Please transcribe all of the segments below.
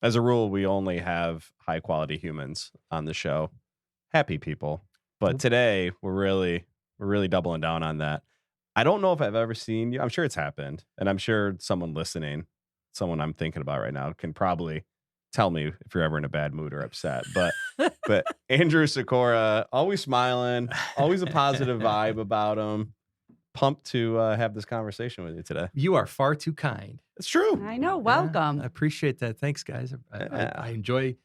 As a rule, we only have high quality humans on the show, happy people. But today we're really doubling down on that. I don't know if I've ever seen you. I'm sure it's happened, and I'm sure someone listening, someone I'm thinking about right now, can probably tell me if you're ever in a bad mood or upset. But Andrew Sikora, always smiling, always a positive vibe about him. Pumped to have this conversation with you today. You are far too kind. It's true. I know. Welcome. I appreciate that. Thanks, guys. Yeah. I enjoy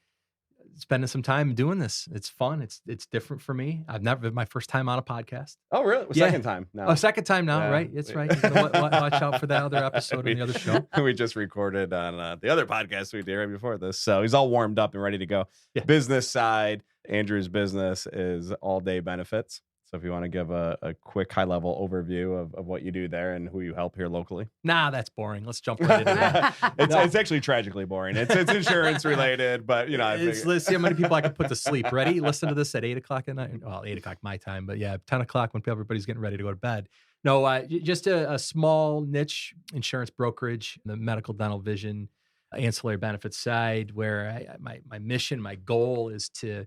spending some time doing this. It's fun. It's different for me. I've never been my first time on a podcast. Oh, really? Yeah. Second time now. Oh, second time now, Yeah. right? That's right. So watch out for that other episode on the other show. We just recorded on the other podcast we did right before this. So he's all warmed up and ready to go. Yeah. Business side, Andrew's business is all day benefits. So if you want to give a quick high level overview of what you do there and who you help here locally. Nah, that's boring. Let's jump right into that. It's actually tragically boring. It's insurance related, but you know, Let's see how many people I can put to sleep. Ready? Listen to this at 8 o'clock at night. Well, 8 o'clock my time, but yeah, 10 o'clock when everybody's getting ready to go to bed. No, just a small niche insurance brokerage, the medical, dental, vision, ancillary benefits side, where my mission, my goal is to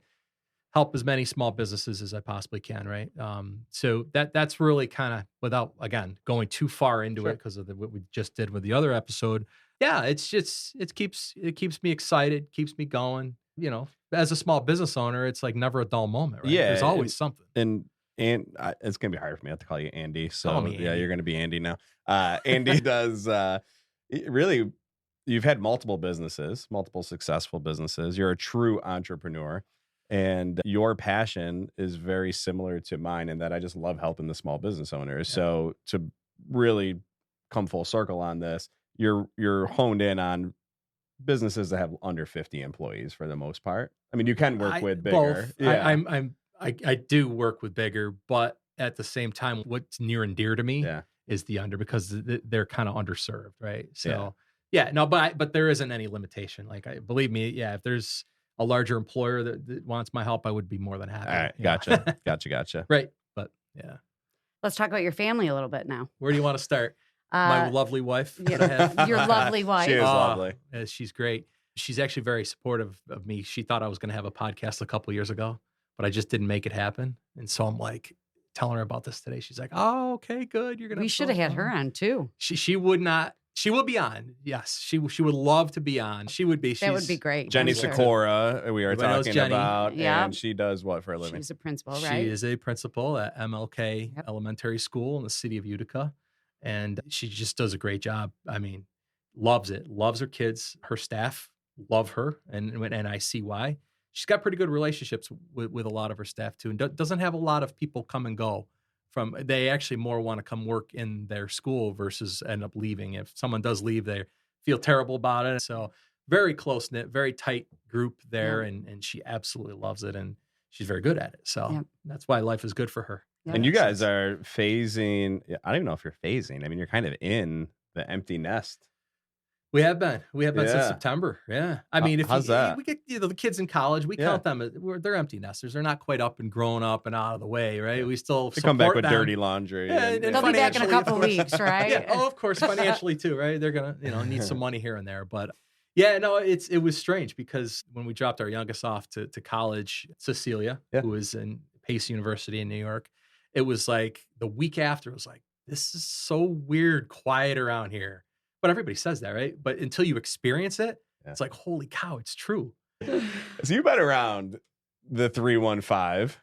help as many small businesses as I possibly can, right? So that's really kind of, without, again, going too far into it because of what we just did with the other episode. Yeah, it keeps me excited, keeps me going. You know, as a small business owner, it's like never a dull moment, right? Yeah, There's always something. And it's gonna be hard for me. I have to call you Andy. So Call me Andy. Yeah, you're gonna be Andy now. Andy does really. You've had multiple businesses, multiple successful businesses. You're a true entrepreneur. And your passion is very similar to mine in that I just love helping the small business owners. Yeah. So to really come full circle on this, you're honed in on businesses that have under 50 employees for the most part. I mean, you can work with bigger. Both. Yeah. I do work with bigger, but at the same time, what's near and dear to me is the under, because they're kind of underserved, right? So but there isn't any limitation. Like, believe me, if there's a larger employer that wants my help, I would be more than happy. All right. Gotcha. Right. But yeah. Let's talk about your family a little bit now. Where do you want to start? My lovely wife. Your lovely wife. She is lovely. She's great. She's actually very supportive of me. She thought I was going to have a podcast a couple years ago, but I just didn't make it happen. And so I'm like telling her about this today. She's like, "Oh, okay, good. You're going to." We should have had her on too. She would not. She will be on. Yes, she would love to be on. She would be. That would be great. Jenny Sikora, we are Everybody talking about, Yeah. and she does what for a living? She's a principal, right? She is a principal at MLK Elementary School in the city of Utica, and she just does a great job. I mean, loves it. Loves her kids. Her staff love her, and I see why. She's got pretty good relationships with a lot of her staff too, and doesn't have a lot of people come and go. They actually more want to come work in their school versus end up leaving. If someone does leave, they feel terrible about it. So very close knit, very tight group there, and she absolutely loves it, and she's very good at it. So that's why life is good for her. And you guys are phasing. I don't even know if you're phasing. I mean, you're kind of in the empty nest. We have been since September. Yeah. I mean, how's that? We get the kids in college, we count them. They're empty nesters. They're not quite up and grown up and out of the way, right? We still come back with them. Dirty laundry. And they'll be back in a couple of weeks, right? Yeah. Oh, of course, financially too, right? They're gonna need some money here and there, but yeah, no, it was strange because when we dropped our youngest off to college, Cecilia, who was in Pace University in New York, it was like the week after, it was like, this is so weird, quiet around here. But everybody says that, right? But until you experience it, it's like, holy cow, it's true. So you've been around the 315.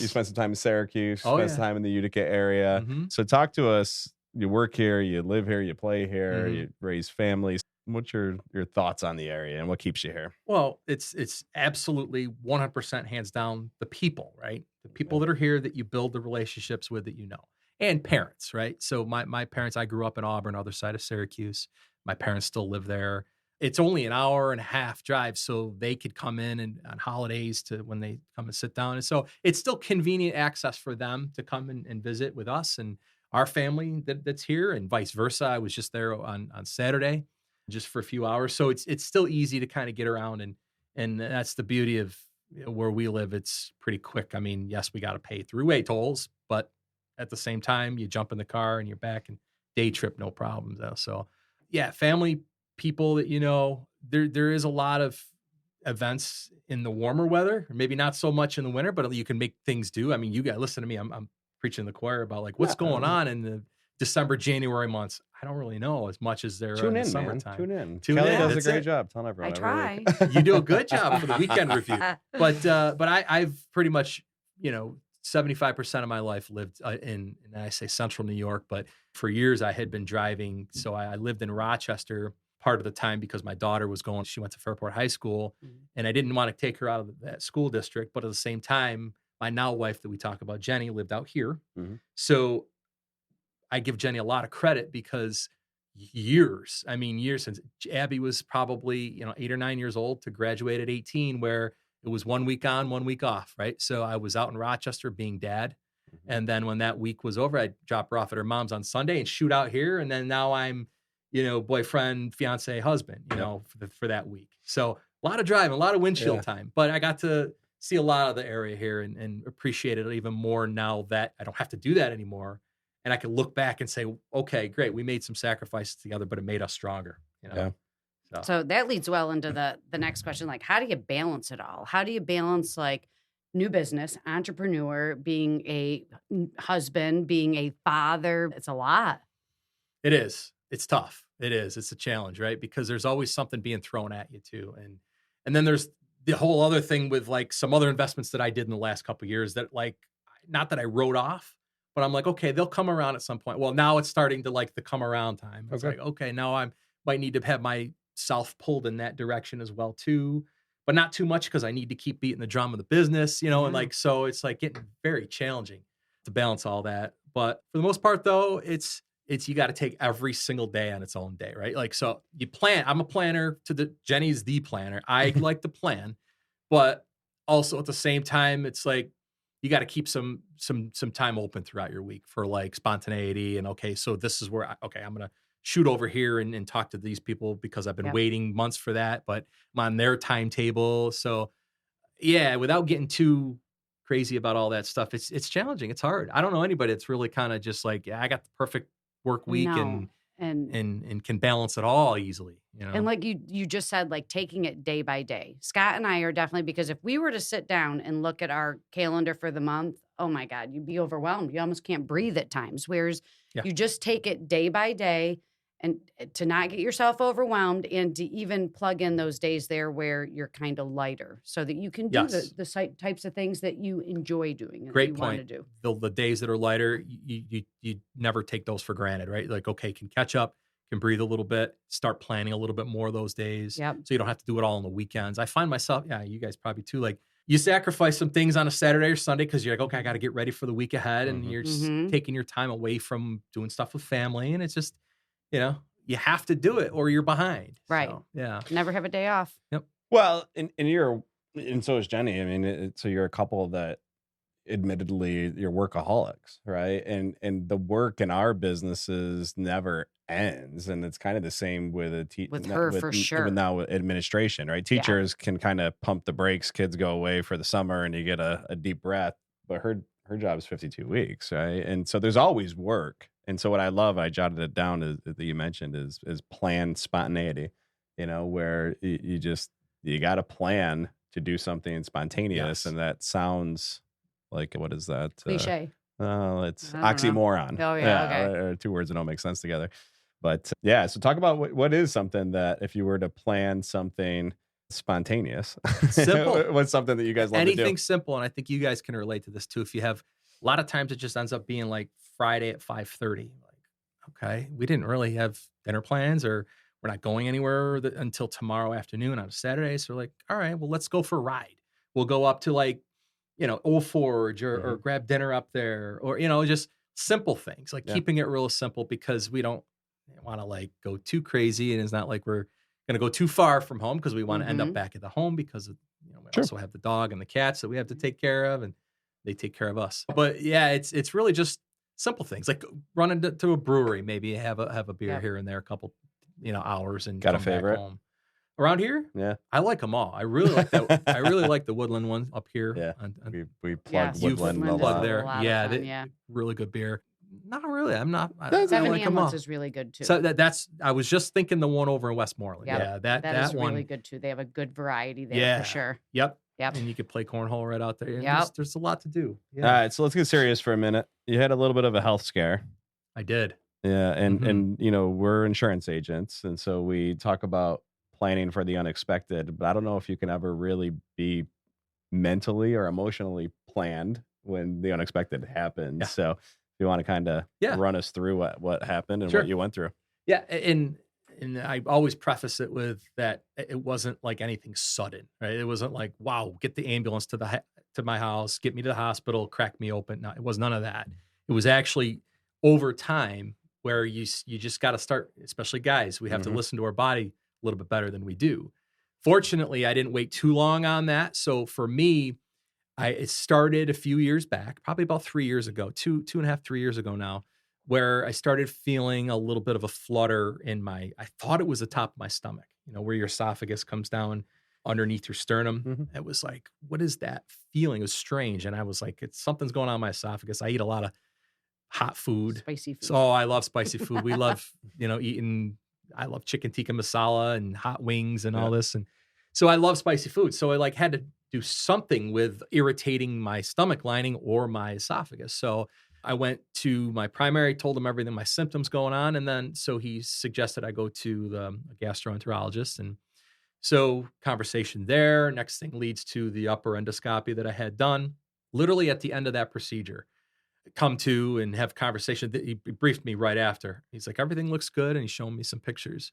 You spent some time in Syracuse, spent some time in the Utica area. Mm-hmm. So talk to us. You work here, you live here, you play here, you raise families. What's your thoughts on the area and what keeps you here? Well, it's absolutely 100% hands down the people, right? The people that are here that you build the relationships with that you know. And parents, right? So my parents, I grew up in Auburn, other side of Syracuse. My parents still live there. It's only an hour and a half drive, so they could come in and on holidays to when they come and sit down. And so it's still convenient access for them to come and visit with us and our family that's here, and vice versa. I was just there on Saturday, just for a few hours. So it's still easy to kind of get around, and that's the beauty of where we live. It's pretty quick. I mean, yes, we got to pay throughway tolls, but at the same time, you jump in the car and you're back, and day trip, no problem though. So yeah, family, people that there is a lot of events in the warmer weather, maybe not so much in the winter, but you can make things do. I mean, you guys listen to me. I'm preaching the choir about like what's going on in the December, January months. I don't really know as much as there are in the summertime. Tune in. Tune Kelly in. does a That's great it. job telling everyone. I try. You do a good job for the weekend review. But I've pretty much, 75% of my life lived in, and I say central New York, but for years I had been driving. So I lived in Rochester part of the time because my daughter was she went to Fairport High School, and I didn't want to take her out of that school district. But at the same time, my now wife that we talk about, Jenny, lived out here. So I give Jenny a lot of credit because years since Abby was probably, 8 or 9 years old to graduate at 18, where it was 1 week on, 1 week off, right? So I was out in Rochester being dad. And then when that week was over, I'd drop her off at her mom's on Sunday and shoot out here. And then now I'm, boyfriend, fiance, husband, for that week. So a lot of driving, a lot of windshield time, but I got to see a lot of the area here and appreciate it even more now that I don't have to do that anymore. And I can look back and say, okay, great. We made some sacrifices together, but it made us stronger, So that leads well into the next question. Like, how do you balance it all? How do you balance like new business, entrepreneur, being a husband, being a father? It's a lot. It is. It's tough. It is. It's a challenge, right? Because there's always something being thrown at you too. And then there's the whole other thing with like some other investments that I did in the last couple of years that like, not that I wrote off, but I'm like, okay, they'll come around at some point. Well, now it's starting to like the come around time. It's like, okay, now I might need to have myself pulled in that direction as well too, but not too much because I need to keep beating the drum of the business, and like, so it's like getting very challenging to balance all that. But for the most part though, it's you got to take every single day on its own day, right? Like, so you plan. I'm a planner Jenny's the planner. I like to plan, but also at the same time, it's like you got to keep some time open throughout your week for like spontaneity. And okay, so this is where I'm going to shoot over here and talk to these people because I've been waiting months for that, but I'm on their timetable. So yeah, without getting too crazy about all that stuff, it's challenging. It's hard. I don't know anybody that's really kind of just like, I got the perfect work week and can balance it all easily, And like you just said, like taking it day by day. Scott and I are definitely, because if we were to sit down and look at our calendar for the month, oh my God, you'd be overwhelmed. You almost can't breathe at times. Whereas you just take it day by day, and to not get yourself overwhelmed, and to even plug in those days there where you're kind of lighter so that you can do the types of things that you enjoy doing. And Great you point. Want to do. The days that are lighter, you never take those for granted, right? Like, okay, can catch up, can breathe a little bit, start planning a little bit more those days. So you don't have to do it all on the weekends. I find myself, you guys probably too, like you sacrifice some things on a Saturday or Sunday because you're like, okay, I got to get ready for the week ahead. And you're just taking your time away from doing stuff with family. And it's just, you have to do it or you're behind. Right. So, yeah. Never have a day off. Yep. Well, and so is Jenny. I mean, so you're a couple that admittedly you're workaholics, right? And the work in our businesses never ends. And it's kind of the same with with her for sure. Even now with administration, right? Teachers can kind of pump the brakes. Kids go away for the summer and you get a deep breath, but her job is 52 weeks, right? And so there's always work. And so what I love, I jotted it down that you mentioned is planned spontaneity, where you got to plan to do something spontaneous. And that sounds like, what is that? Cliche. It's oxymoron. Oh yeah. Okay. Or two words that don't make sense together. But so talk about what is something that if you were to plan something spontaneous, simple, what's something that you guys love to do? Anything simple. And I think you guys can relate to this too. If you have a lot of times it just ends up being like Friday at 5:30. Like, okay, we didn't really have dinner plans or we're not going anywhere until tomorrow afternoon on a Saturday. So we're like, all right, well, let's go for a ride. We'll go up to like, Old Forge or grab dinner up there or, just simple things like keeping it real simple because we don't want to like go too crazy. And it's not like we're going to go too far from home because we want to end up back at the home because we also have the dog and the cats that we have to take care of and they take care of us. But yeah, it's really just simple things like running to a brewery, maybe have a beer here and there, a couple, hours and got come a favorite back home. Around here? Yeah. I like them all. I really like that. I really like the Woodland one up here. Yeah. We plug You've Woodland a plugged lot. there. A lot of fun, Really good beer. Not really. I'm not. I That's- Seven like them Hamlets all. is really good too. So that's. I was just thinking the one over in Westmoreland. Yep. Yeah, that is one. really good too. They have a good variety there Yeah. for sure. Yep. Yep. And you could play cornhole right out there. And Yep. there's a lot to do. Yeah. All right, so let's get serious for a minute. You had a little bit of a health scare. I did. Yeah, and Mhm. and you know, we're insurance agents, and so we talk about planning for the unexpected, but I don't know if you can ever really be mentally or emotionally planned when the unexpected happens. Yeah. So if you want to kind of Yeah. run us through what happened and Sure. what you went through. Yeah, and I always preface it with that it wasn't like anything sudden, right? It wasn't like, wow, get the ambulance to my house, get me to the hospital, crack me open. No, it was none of that. It was actually over time where you just got to start, especially guys, we have to Mhm. listen to our body a little bit better than we do. Fortunately, I didn't wait too long on that. So for me, it started a few years back, probably about 3 years ago, two and a half, 3 years ago now, where I started feeling a little bit of a flutter I thought it was the top of my stomach, where your esophagus comes down underneath your sternum. Mhm. It was like, what is that feeling? It was strange. And I was like, something's going on in my esophagus. I eat a lot of hot food. Spicy food. So I love spicy food. We love, I love chicken tikka masala and hot wings and all this. And so I love spicy food. So I had to do something with irritating my stomach lining or my esophagus. So I went to my primary, told him everything, my symptoms going on. And then, so he suggested I go to the gastroenterologist. And so conversation there, next thing leads to the upper endoscopy that I had done. Literally at the end of that procedure, come to and have conversation. He briefed me right after. He's like, everything looks good. And he's showing me some pictures.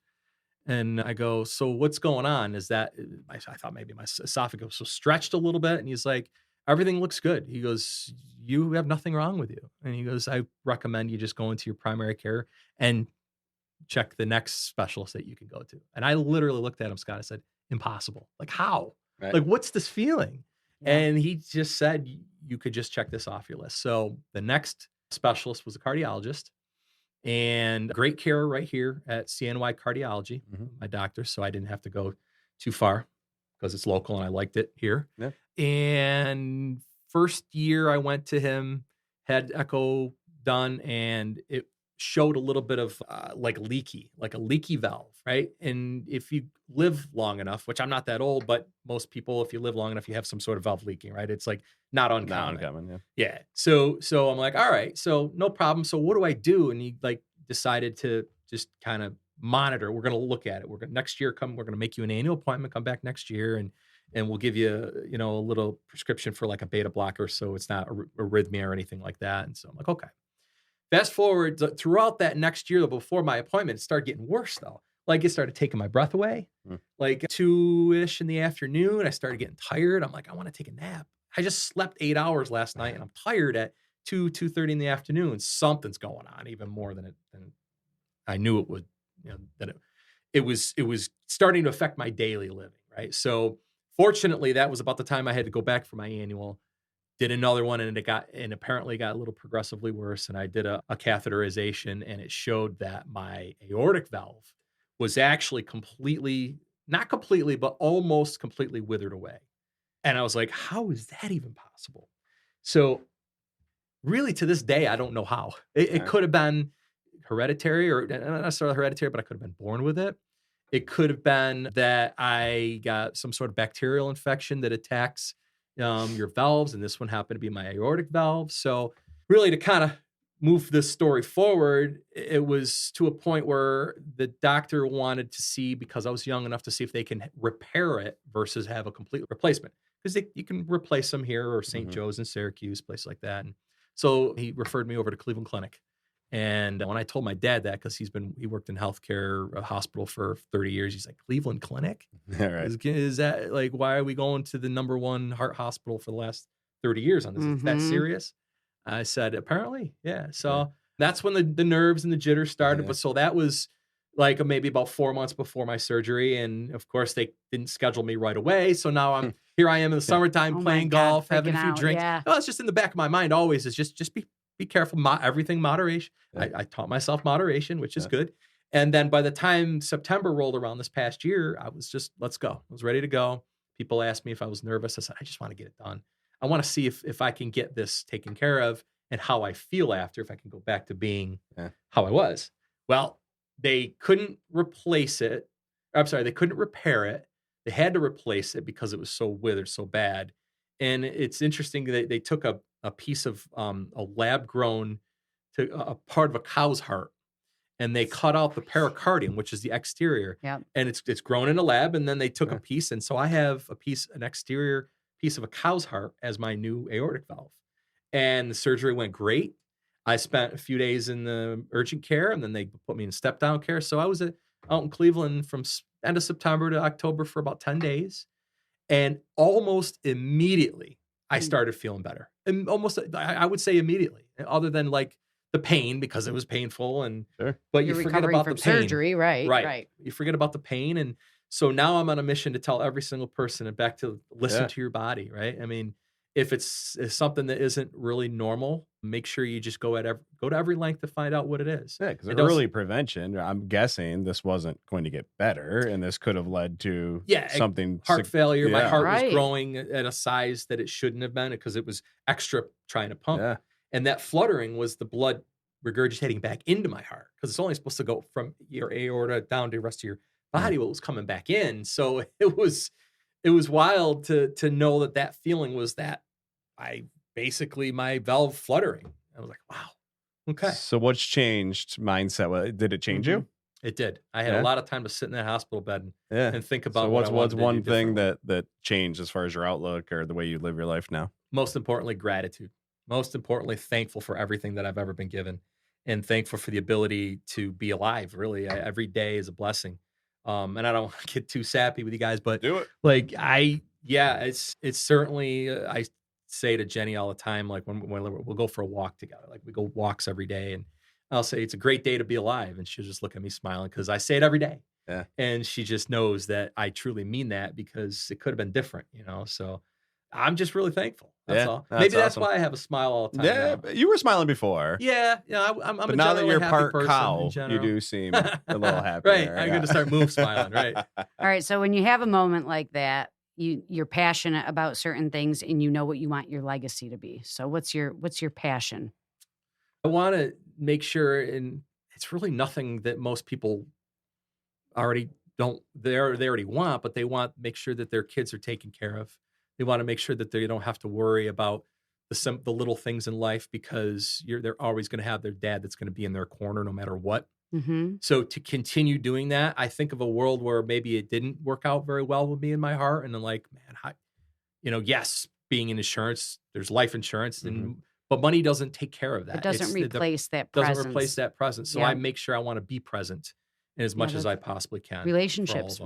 And I go, so what's going on? Is that, I thought maybe my esophagus was stretched a little bit. And he's like, everything looks good. He goes, you have nothing wrong with you. And he goes, I recommend you just go into your primary care and check the next specialist that you can go to. And I literally looked at him, Scott. I said, impossible. Like, how? Right. Like, what's this feeling? Yeah. And he just said, you could just check this off your list. So the next specialist was a cardiologist, and great care right here at CNY Cardiology, my doctor. So I didn't have to go too far because it's local and I liked it here. Yeah. And first year I went to him, had echo done, and it showed a little bit of like a leaky valve, right? And if you live long enough, which I'm not that old, but most people, if you live long enough, you have some sort of valve leaking, right? It's like not uncommon. Not uncommon, yeah. Yeah. So I'm like, all right, so no problem. So what do I do? And he decided to just kind of monitor. We're going to look at it. We're going next year we're going to make you an annual appointment, come back next year, and we'll give you, a little prescription for like a beta blocker. So it's not arrhythmia or anything like that. And so I'm like, okay. Fast forward throughout that next year, before my appointment, it started getting worse though. Like it started taking my breath away. Like 2-ish in the afternoon, I started getting tired. I'm like, I want to take a nap. I just slept 8 hours last night and I'm tired at 2:30 in the afternoon. Something's going on, even more than I knew it would, that it was starting to affect my daily living. Right. So fortunately that was about the time I had to go back for my annual. Did another one and apparently got a little progressively worse. And I did a catheterization and it showed that my aortic valve was actually not completely, but almost completely withered away. And I was like, how is that even possible? So really to this day, I don't know how. It could have been hereditary, or not necessarily hereditary, but I could have been born with it. It could have been that I got some sort of bacterial infection that attacks your valves, and this one happened to be my aortic valve. So really to kind of move this story forward, it was to a point where the doctor wanted to see, because I was young enough to see if they can repair it versus have a complete replacement, because you can replace them here or St. Joe's in Syracuse, places like that. And so he referred me over to Cleveland Clinic. And when I told my dad that, because he worked in healthcare, a hospital for 30 years, he's like, Cleveland Clinic? All right. Is that like, why are we going to the number one heart hospital for the last 30 years on this? Is that serious? I said, apparently, yeah. So that's when the nerves and the jitters started. Yeah. But so that was like maybe about 4 months before my surgery. And of course, they didn't schedule me right away. So now here I am in the summertime playing golf, having a few drinks. Yeah. Oh, it's just in the back of my mind always is just be careful. Everything moderation. Yeah. I taught myself moderation, which is good. And then by the time September rolled around this past year, I was just, let's go. I was ready to go. People asked me if I was nervous. I said, I just want to get it done. I want to see if I can get this taken care of and how I feel after, if I can go back to being how I was. Well, they couldn't replace it. I'm sorry, they couldn't repair it. They had to replace it because it was so withered, so bad. And it's interesting that they took a piece of a lab grown to a part of a cow's heart, and they cut out the pericardium, which is the exterior. Yep. And it's grown in a lab, and then they took a piece. And so I have an exterior piece of a cow's heart as my new aortic valve. And the surgery went great. I spent a few days in the urgent care, and then they put me in step down care. So I was out in Cleveland from end of September to October for about 10 days. And almost immediately I started feeling better. And almost, I would say immediately, other than like the pain, because it was painful. And but you forget about the pain. Surgery, right. You forget about the pain. And so now I'm on a mission to tell every single person and back to listen to your body, right? I mean, if it's something that isn't really normal, make sure you just go to every length to find out what it is. Yeah, because early prevention, I'm guessing this wasn't going to get better, and this could have led to something. Heart failure. My heart was growing at a size that it shouldn't have been because it was extra trying to pump. Yeah. And that fluttering was the blood regurgitating back into my heart, because it's only supposed to go from your aorta down to the rest of your body. Well, it was coming back in. So it was wild to know that feeling was that my valve fluttering. I was like, wow. Okay. So what's changed mindset? Did it change you? It did. I had a lot of time to sit in that hospital bed and think about what's one thing that changed as far as your outlook or the way you live your life now? Most importantly, gratitude. Most importantly, thankful for everything that I've ever been given, and thankful for the ability to be alive. Really, every day is a blessing. And I don't want to get too sappy with you guys, but do it. It's certainly, I say to Jenny all the time, like when we'll go for a walk together, like we go walks every day, and I'll say it's a great day to be alive, and she'll just look at me smiling because I say it every day. Yeah. And she just knows that I truly mean that, because it could have been different, So I'm just really thankful. That's all. Maybe that's why I have a smile all the time. Yeah, now. You were smiling before. Yeah, I'm but a now that you're part cow, you do seem a little happier. Right, I'm going to start smiling. Right. All right. So when you have a moment like that, you're passionate about certain things, and you know what you want your legacy to be. So what's your passion? I want to make sure, and it's really nothing that most people already want, but they want to make sure that their kids are taken care of. They want to make sure that they don't have to worry about the little things in life, because they're always going to have their dad that's going to be in their corner no matter what. Mm-hmm. So to continue doing that, I think of a world where maybe it didn't work out very well with me in my heart, and I'm like, man, yes, being in insurance, there's life insurance, but money doesn't take care of that. It doesn't replace that presence. Doesn't replace that presence. So I make sure I want to be present as much as I possibly can. Relationships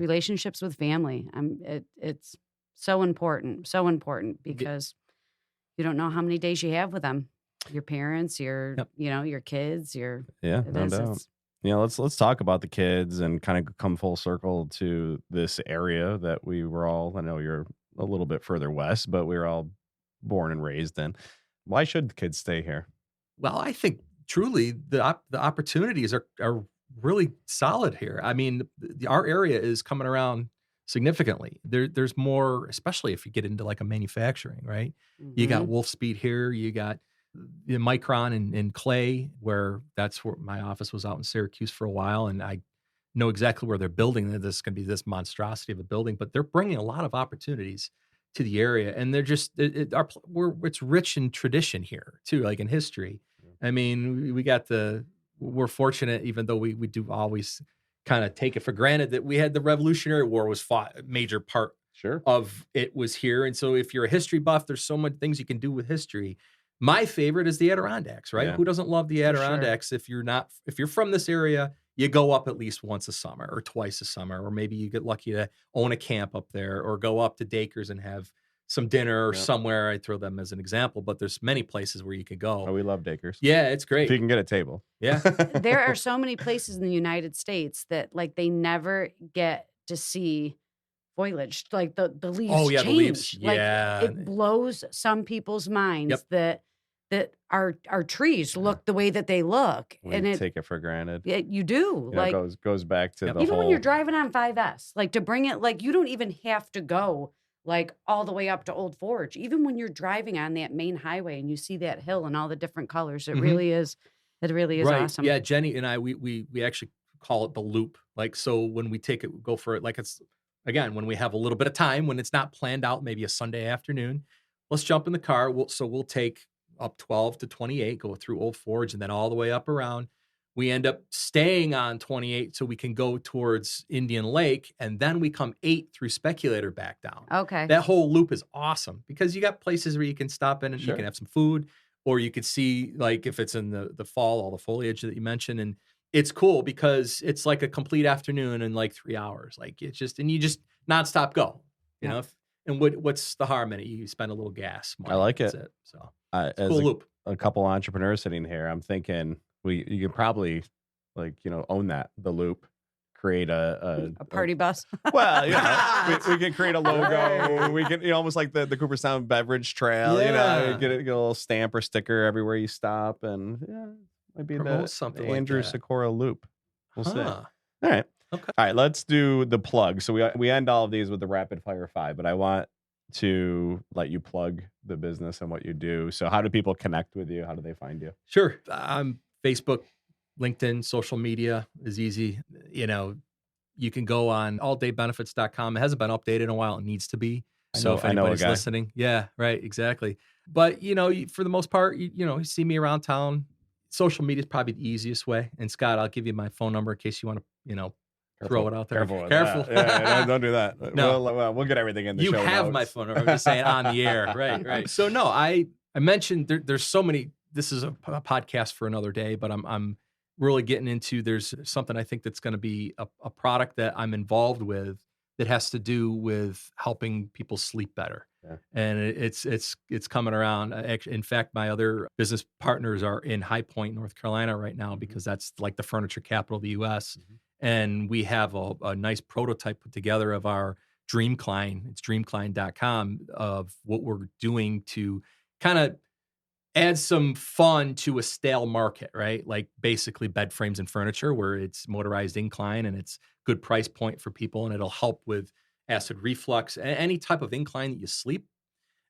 with family. It's so important because you don't know how many days you have with them. Your parents, your kids, no doubt. Let's talk about the kids and kind of come full circle to this area that we were all. I know you're a little bit further west, but we were all born and raised in. Why should the kids stay here? Well, I think truly the opportunities are really solid here. I mean, our area is coming around significantly. There's more, especially if you get into like a manufacturing, right? Mm-hmm. You got Wolfspeed here. You got Micron and Clay, that's where my office was out in Syracuse for a while. And I know exactly where they're building. This is going to be this monstrosity of a building, but they're bringing a lot of opportunities to the area. And they're just, it's rich in tradition here too, like in history. I mean, we're fortunate, even though we do always kind of take it for granted, that we had the Revolutionary War was fought, a major part of it was here. And so if you're a history buff, there's so many things you can do with history. My favorite is the Adirondacks, right? Yeah. Who doesn't love the Adirondacks? Sure. If you're from this area, you go up at least once a summer or twice a summer, or maybe you get lucky to own a camp up there, or go up to Dacres and have some dinner or somewhere. I throw them as an example, but there's many places where you could go. Oh, we love Dacres. Yeah, it's great. If you can get a table. Yeah. There are so many places in the United States that like they never get to see foliage. Like the leaves change. The leaves. Like, it blows some people's minds that our trees look the way that they look. We take it for granted. You do. Like goes back to the even whole... when you're driving on 5S, like to bring it, like you don't even have to go like all the way up to Old Forge. Even when you're driving on that main highway and you see that hill and all the different colors, it really is right. awesome. Yeah, Jenny and I, we actually call it the loop. Like, so when we take it, go for it, like it's, again, when we have a little bit of time, when it's not planned out, maybe a Sunday afternoon, let's jump in the car. We'll take up 12 to 28, go through Old Forge and then all the way up around. We end up staying on 28 so we can go towards Indian Lake, and then we come 8 through Speculator back down. Okay. That whole loop is awesome because you got places where you can stop in and you can have some food, or you could see, like, if it's in the fall, all the foliage that you mentioned. And it's cool because it's like a complete afternoon in like 3 hours. Like, it's just, and you just nonstop go, you know? And what's the harm in it? You spend a little gas money. I like it. So As cool loop. A couple entrepreneurs sitting here, I'm thinking you could probably, like, own the loop, create a party bus. Well, we can create a logo. We can, almost like the Cooperstown beverage trail. Get a little stamp or sticker everywhere you stop, and might be something Andrew like that. Sikora loop. We'll see. All right. Okay. All right. Let's do the plug. So we end all of these with the rapid fire 5, but I want to let you plug the business and what you do. So how do people connect with you? How do they find you? Sure. Facebook, LinkedIn, social media is easy. You can go on alldaybenefits.com. It hasn't been updated in a while. It needs to be. So if anybody's listening, right, exactly. But, for the most part, you see me around town. Social media is probably the easiest way. And Scott, I'll give you my phone number in case you want to, throw it out there. Careful. Yeah, don't do that. No. We'll get everything in the show notes. You have notes. my phone number. I'm just saying on the air. Right. So no, I mentioned there's so many. This is a podcast for another day, but I'm really getting into, there's something I think that's going to be a product that I'm involved with that has to do with helping people sleep better. Yeah. And it's coming around. In fact, my other business partners are in High Point, North Carolina right now, because that's like the furniture capital of the U.S. And we have a nice prototype put together of our DreamCline. It's dreamcline.com, of what we're doing to kind of add some fun to a stale market, right? Like basically bed frames and furniture, where it's motorized incline and it's good price point for people, and it'll help with acid reflux, any type of incline that you sleep.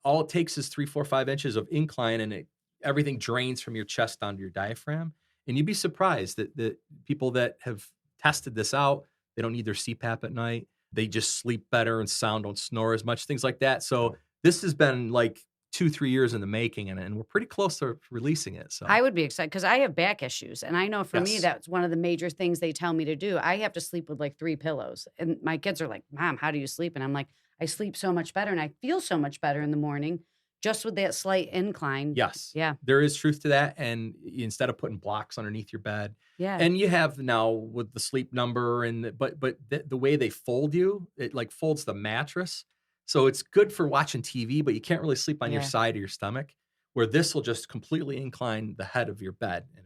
All it takes is 3, 4, 5 inches of incline, and everything drains from your chest down to your diaphragm. And you'd be surprised that the people that have tested this out, they don't need their CPAP at night. They just sleep better and don't snore as much, things like that. So this has been like 2-3 years in the making, and we're pretty close to releasing it. So I would be excited because I have back issues, and I know for me that's one of the major things they tell me to do. I have to sleep with like 3 pillows, and my kids are like, "Mom, how do you sleep?" And I'm like, "I sleep so much better, and I feel so much better in the morning, just with that slight incline." Yes, yeah, there is truth to that. And instead of putting blocks underneath your bed, and you have now with the sleep number, but the way they fold you, it like folds the mattress. So it's good for watching TV, but you can't really sleep on your side of your stomach, where this will just completely incline the head of your bed. And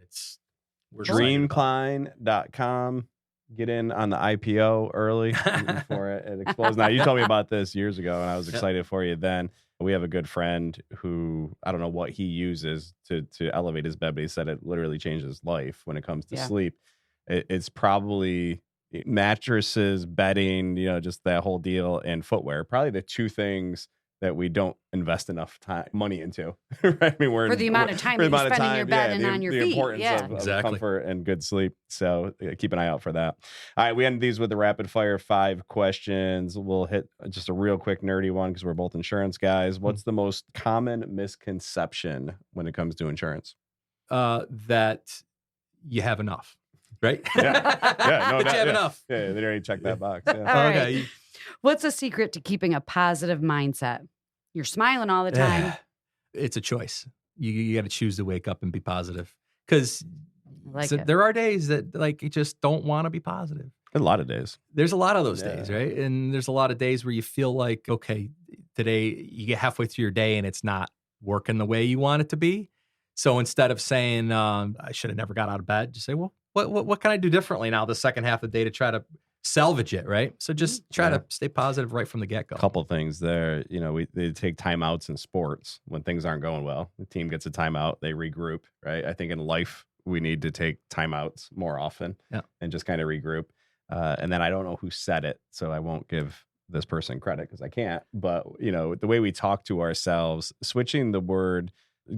we're DreamCline.com. Get in on the IPO early before it explodes. Now, you told me about this years ago, and I was excited for you then. We have a good friend who, I don't know what he uses to elevate his bed, but he said it literally changed his life when it comes to sleep. It's probably mattresses, bedding, just that whole deal, and footwear. Probably the 2 things that we don't invest enough money into. Right? I mean, for the amount of time that you spend in your bed and on your feet. The importance of comfort and good sleep. So keep an eye out for that. All right, we end these with the rapid fire 5 questions. We'll hit just a real quick nerdy one because we're both insurance guys. What's the most common misconception when it comes to insurance? That you have enough. Right? Yeah. No, but you have enough. Yeah, they already checked that box. Yeah. All right. What's a secret to keeping a positive mindset? You're smiling all the time. It's a choice. You got to choose to wake up and be positive, because there are days that like you just don't want to be positive. A lot of days. There's a lot of those days, right? And there's a lot of days where you feel like, okay, today you get halfway through your day and it's not working the way you want it to be. So instead of saying, I should have never got out of bed, just say, well, what can I do differently now the second half of the day to try to salvage it, right? So just try to stay positive right from the get-go. A couple things there. They take timeouts in sports when things aren't going well. The team gets a timeout, they regroup, right? I think in life, we need to take timeouts more often and just kind of regroup. And then I don't know who said it, so I won't give this person credit because I can't, but the way we talk to ourselves, switching the word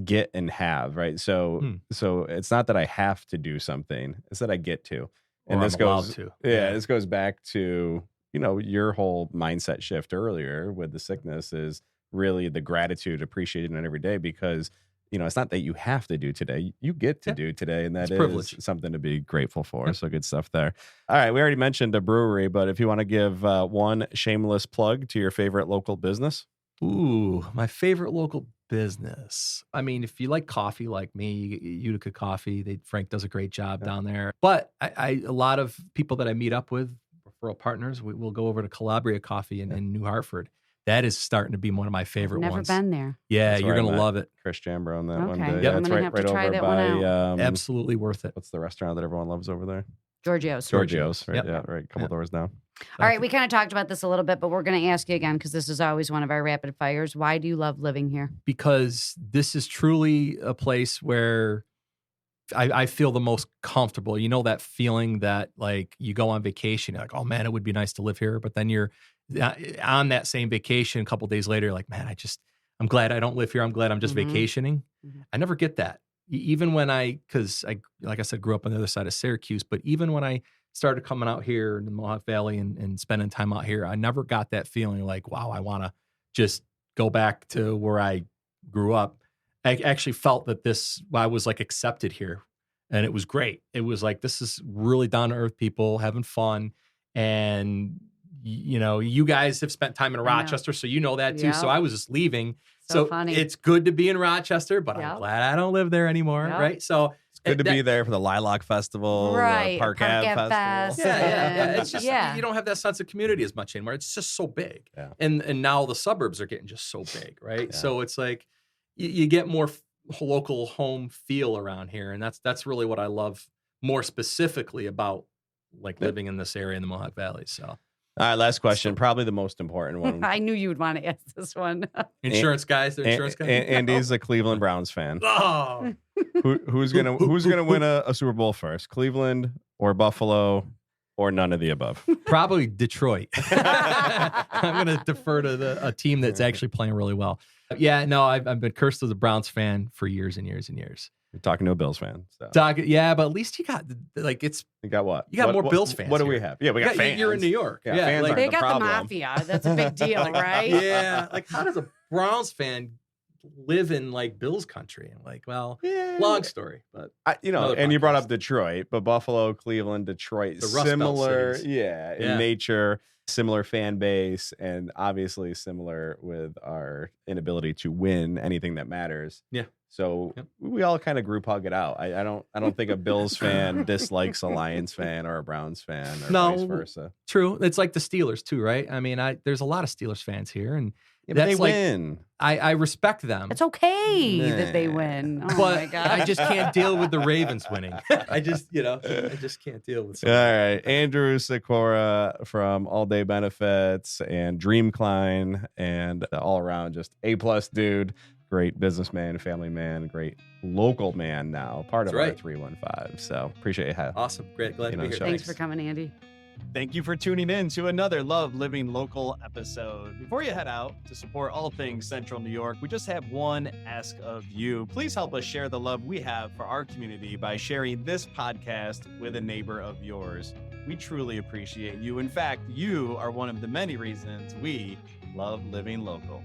get and have, right? So it's not that I have to do something, it's that I get to. And Or this I'm goes allowed to. this goes back to your whole mindset shift earlier with the sickness is really the gratitude, appreciating it every day, because it's not that you have to do today, you get to do today, and that is privilege. something to be grateful for. So good stuff there. All right, we already mentioned a brewery, but if you want to give one shameless plug to your favorite local business. Ooh, my favorite local business. I mean, if you like coffee like me, Utica Coffee, Frank does a great job down there. But a lot of people that I meet up with, referral partners, we'll go over to Calabria Coffee in New Hartford. That is starting to be one of my favorite ones. Never been there. Yeah, That's you're where I going to met love it. Chris Jambro on that one Okay. day. Yep. Yeah, I'm it's gonna right, have to right try over that by one Absolutely worth it. what's the restaurant that everyone loves over there? Giorgio's. Right? Yep. Yeah, right. A couple doors down. All right, we kind of talked about this a little bit, but we're going to ask you again because this is always one of our rapid fires. Why do you love living here? Because this is truly a place where I feel the most comfortable. You know that feeling that like you go on vacation, you're like, oh man, it would be nice to live here. But then you're on that same vacation a couple days later, you're like, man, I'm glad I don't live here. I'm glad I'm just vacationing. I never get that. Even when because I, like I said, grew up on the other side of Syracuse, but even when I started coming out here in the Mohawk Valley and spending time out here, I never got that feeling like, wow, I want to just go back to where I grew up. I actually felt that I was like accepted here, and it was great. It was like, this is really down to earth people having fun. And, you guys have spent time in Rochester, so you know that too. Yep. So I was just leaving. So funny. It's good to be in Rochester, but I'm glad I don't live there anymore. Yep. Right. So it's good to be there for the Lilac Festival, right? Park Ave Festival. Fest. Yeah. It's just you don't have that sense of community as much anymore. It's just so big. Yeah. And now the suburbs are getting just so big, right? Yeah. So it's like you get more local home feel around here, and that's really what I love more specifically about like living in this area in the Mohawk Valley. So. All right, last question, probly the most important one. I knew you would want to ask this one. Insurance guys, they're insurance guys. Andy's a Cleveland Browns fan. Oh, Who's gonna win a Super Bowl first? Cleveland or Buffalo or none of the above? probably Detroit. I'm going to defer to a team that's actually playing really well. Yeah, no, I've been cursed as a Browns fan for years and years and years. You're talking to a Bills fan. So. Yeah, but at least you got like You got what? You got more Bills fans. What do here. we have? Yeah, we got fans. You're in New York. Yeah, Yeah, fans like, aren't they the got problem. the mafia. That's a big deal, right? yeah, like how does a Browns fan live in like Bills country? And like, well, long story, but and you brought up Detroit, but Buffalo, Cleveland, Detroit, The Rust Belt similar, cities. in nature, similar fan base, and obviously similar with our inability to win anything that matters. Yeah. So we all kind of group hug it out. I don't think a Bills fan dislikes a Lions fan or a Browns fan or vice versa. True. It's like the Steelers too, right? I mean, there's a lot of Steelers fans here, and but they win. I respect them. It's okay that they win. Oh but my God. I just can't deal with the Ravens winning. I just can't deal with All right. Andrew Sikora from All Day Benefits and Dream Klein and all around just A+ dude. Great businessman, family man, great local man now, part of our 315. So appreciate you. Awesome. Great. Glad to be here. Thanks for coming, Andy. Thank you for tuning in to another Love Living Local episode. Before you head out to support all things Central New York, we just have one ask of you. Please help us share the love we have for our community by sharing this podcast with a neighbor of yours. We truly appreciate you. In fact, you are one of the many reasons we love living local.